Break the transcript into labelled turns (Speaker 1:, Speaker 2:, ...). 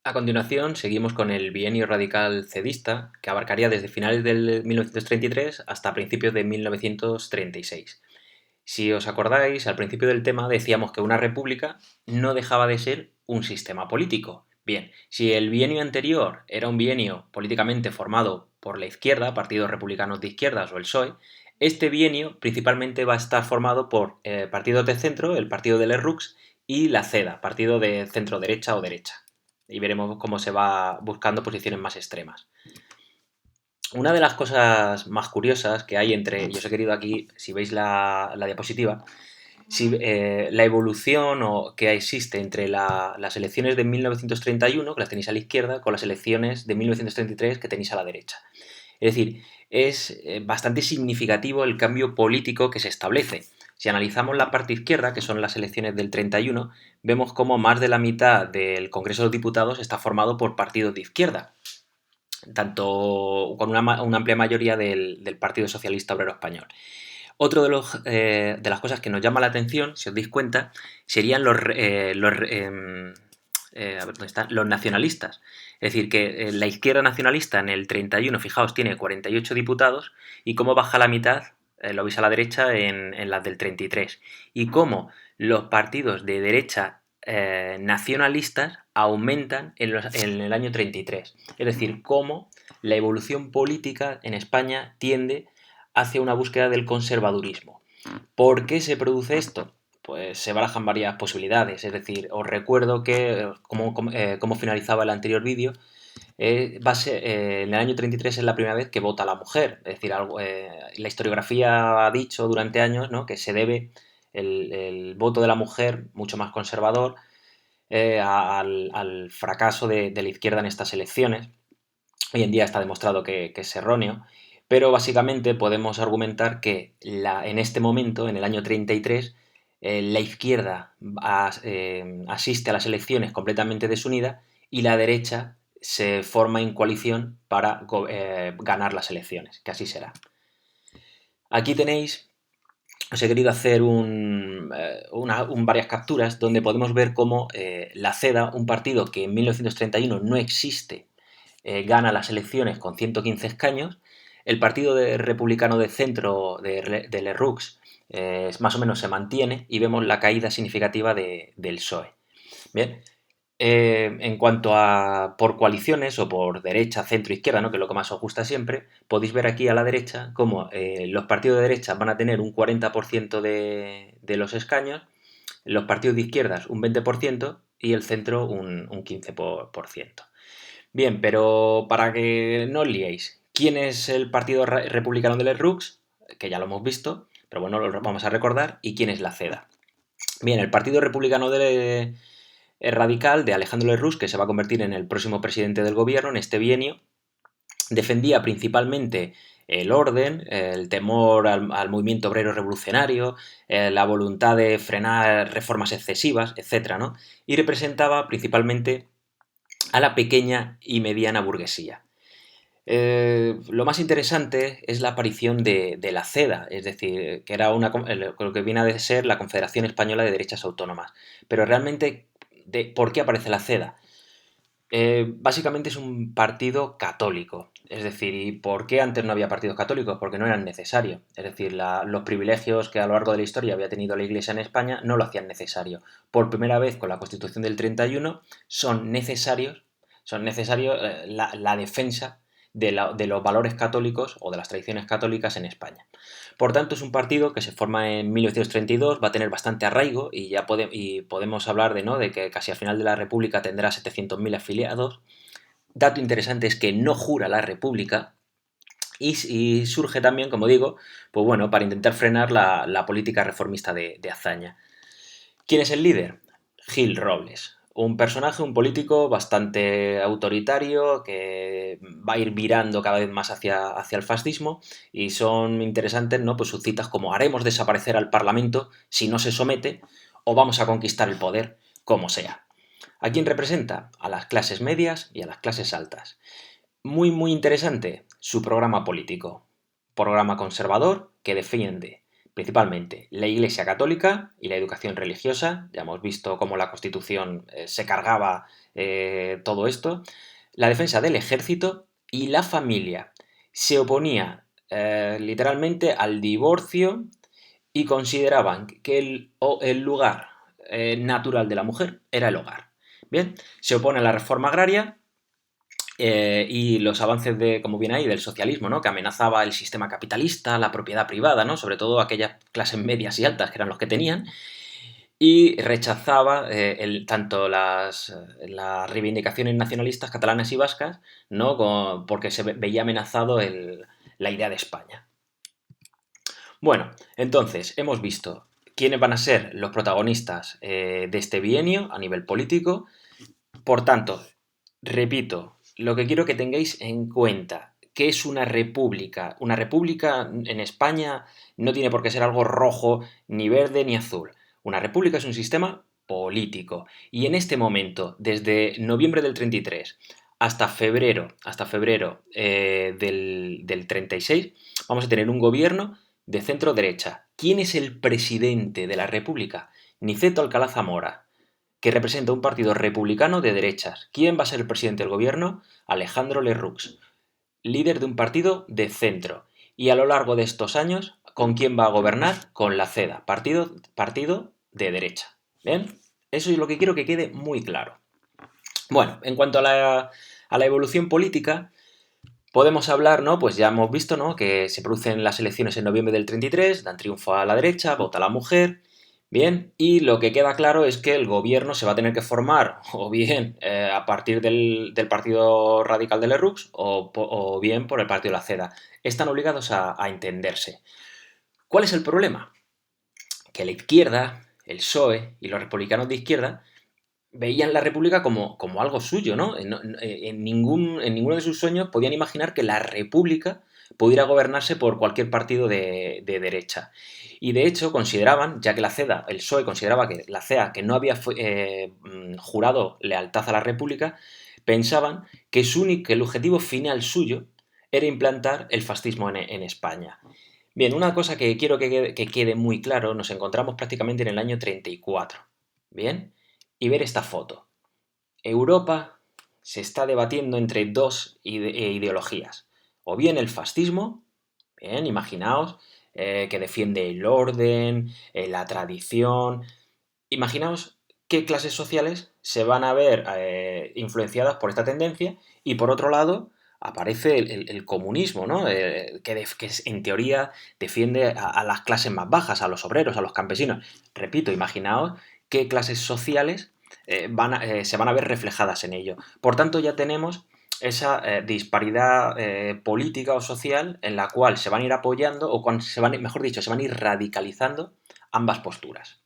Speaker 1: A continuación, seguimos con el bienio radical cedista, que abarcaría desde finales del 1933 hasta principios de 1936. Si os acordáis, al principio del tema decíamos que una república no dejaba de ser un sistema político. Bien, si el bienio anterior era un bienio políticamente formado por la izquierda, partidos republicanos de izquierdas o el PSOE, este bienio principalmente va a estar formado por partidos de centro, el partido de Lerroux, y la CEDA, partido de centro derecha o derecha. Y veremos cómo se va buscando posiciones más extremas. Una de las cosas más curiosas que hay entre, yo os he querido aquí, si veis la diapositiva, si, la evolución que existe entre las elecciones de 1931, que las tenéis a la izquierda, con las elecciones de 1933, que tenéis a la derecha. Es decir, es bastante significativo el cambio político que se establece. Si analizamos la parte izquierda, que son las elecciones del 31, vemos como más de la mitad del Congreso de los Diputados está formado por partidos de izquierda, tanto con una amplia mayoría del Partido Socialista Obrero Español. Otro de las cosas que nos llama la atención, si os dais cuenta, serían a ver, ¿dónde están? Los nacionalistas. Es decir, que la izquierda nacionalista en el 31, fijaos, tiene 48 diputados y cómo baja la mitad, lo veis a la derecha, en las del 33. Y cómo los partidos de derecha nacionalistas aumentan en el año 33. Es decir, cómo la evolución política en España tiende hacia una búsqueda del conservadurismo. ¿Por qué se produce esto? Pues se barajan varias posibilidades. Es decir, os recuerdo que, como finalizaba el anterior vídeo, en el año 33 es la primera vez que vota la mujer. Es decir, la historiografía ha dicho durante años, ¿no?, que se debe el voto de la mujer, mucho más conservador, al fracaso de la izquierda en estas elecciones. Hoy en día está demostrado que es erróneo, pero básicamente podemos argumentar que en este momento, en el año 33, la izquierda asiste a las elecciones completamente desunida y la derecha se forma en coalición para ganar las elecciones, que así será. Aquí tenéis, os he querido hacer varias capturas donde podemos ver cómo la CEDA, un partido que en 1931 no existe, gana las elecciones con 115 escaños. El Partido Republicano de Centro de Lerroux más o menos se mantiene y vemos la caída significativa del PSOE. Bien, en cuanto a por coaliciones o por derecha, centro, izquierda, ¿no?, que es lo que más os gusta siempre, podéis ver aquí a la derecha cómo los partidos de derecha van a tener un 40% de los escaños, los partidos de izquierdas un 20% y el centro un 15%. Bien, pero para que no os liéis, ¿quién es el Partido Republicano de Lerroux? Que ya lo hemos visto, pero bueno, lo vamos a recordar. ¿Y quién es la CEDA? Bien, el Partido Republicano Radical de Alejandro Lerroux, que se va a convertir en el próximo presidente del gobierno en este bienio, defendía principalmente el orden, el temor al movimiento obrero revolucionario, la voluntad de frenar reformas excesivas, etcétera, ¿no? Y representaba principalmente a la pequeña y mediana burguesía. Lo más interesante es la aparición de la CEDA, es decir, que era lo que viene a ser la Confederación Española de Derechas Autónomas. Pero realmente, ¿por qué aparece la CEDA? Básicamente es un partido católico. Es decir, ¿y por qué antes no había partidos católicos? Porque no eran necesarios. Es decir, los privilegios que a lo largo de la historia había tenido la Iglesia en España no lo hacían necesario. Por primera vez con la Constitución del 31 son necesarios la defensa de los valores católicos o de las tradiciones católicas en España. Por tanto, es un partido que se forma en 1932, va a tener bastante arraigo y podemos hablar de que casi al final de la República tendrá 700.000 afiliados. Dato interesante es que no jura la República y surge también, como digo, pues bueno, para intentar frenar la política reformista de Azaña. ¿Quién es el líder? Gil Robles. Un personaje, un político bastante autoritario que va a ir virando cada vez más hacia el fascismo, y son interesantes, ¿no?, pues sus citas como haremos desaparecer al Parlamento si no se somete o vamos a conquistar el poder como sea. ¿A quién representa? A las clases medias y a las clases altas. Muy interesante su programa político. Programa conservador que defiende principalmente la Iglesia Católica y la educación religiosa. Ya hemos visto cómo la Constitución se cargaba todo esto. La defensa del ejército y la familia. Se oponía literalmente al divorcio y consideraban que el lugar natural de la mujer era el hogar. Bien, se opone a la reforma agraria y los avances de, como viene ahí, del socialismo, ¿no? Que amenazaba el sistema capitalista, la propiedad privada, ¿no? Sobre todo aquellas clases medias y altas que eran los que tenían, y rechazaba tanto las reivindicaciones nacionalistas catalanas y vascas, ¿no? Porque se veía amenazado la idea de España. Bueno, entonces hemos visto quiénes van a ser los protagonistas de este bienio a nivel político. Por tanto, repito, lo que quiero que tengáis en cuenta, ¿qué es una república? Una república en España no tiene por qué ser algo rojo, ni verde, ni azul. Una república es un sistema político. Y en este momento, desde noviembre del 33 hasta febrero del 36, vamos a tener un gobierno de centro derecha. ¿Quién es el presidente de la república? Niceto Alcalá Zamora, que representa un partido republicano de derechas. ¿Quién va a ser el presidente del gobierno? Alejandro Lerroux, líder de un partido de centro. Y a lo largo de estos años, ¿con quién va a gobernar? Con la CEDA, partido de derecha. ¿Bien? Eso es lo que quiero que quede muy claro. Bueno, en cuanto a la evolución política, podemos hablar, ¿no? Pues ya hemos visto, ¿no? Que se producen las elecciones en noviembre del 33, dan triunfo a la derecha, vota la mujer. Bien, y lo que queda claro es que el gobierno se va a tener que formar o bien a partir del Partido Radical de Lerroux o bien por el Partido de la CEDA. Están obligados a entenderse. ¿Cuál es el problema? Que la izquierda, el PSOE y los republicanos de izquierda veían la república como algo suyo, ¿no? En ninguno de sus sueños podían imaginar que la república pudiera gobernarse por cualquier partido de derecha. Y de hecho consideraban, ya que la CEDA, el PSOE consideraba que la CEA, que no había jurado lealtad a la república, pensaban que el objetivo final suyo era implantar el fascismo en España. Bien, una cosa que quiero que quede muy claro, nos encontramos prácticamente en el año 34. Bien, y ver esta foto. Europa se está debatiendo entre dos ideologías. O bien el fascismo, bien, imaginaos, que defiende el orden, la tradición. Imaginaos qué clases sociales se van a ver influenciadas por esta tendencia y por otro lado aparece el comunismo, ¿no? Que en teoría defiende a las clases más bajas, a los obreros, a los campesinos. Repito, imaginaos qué clases sociales se van a ver reflejadas en ello. Por tanto, ya tenemos esa disparidad política o social en la cual se van a ir apoyando, o mejor dicho, se van a ir radicalizando ambas posturas.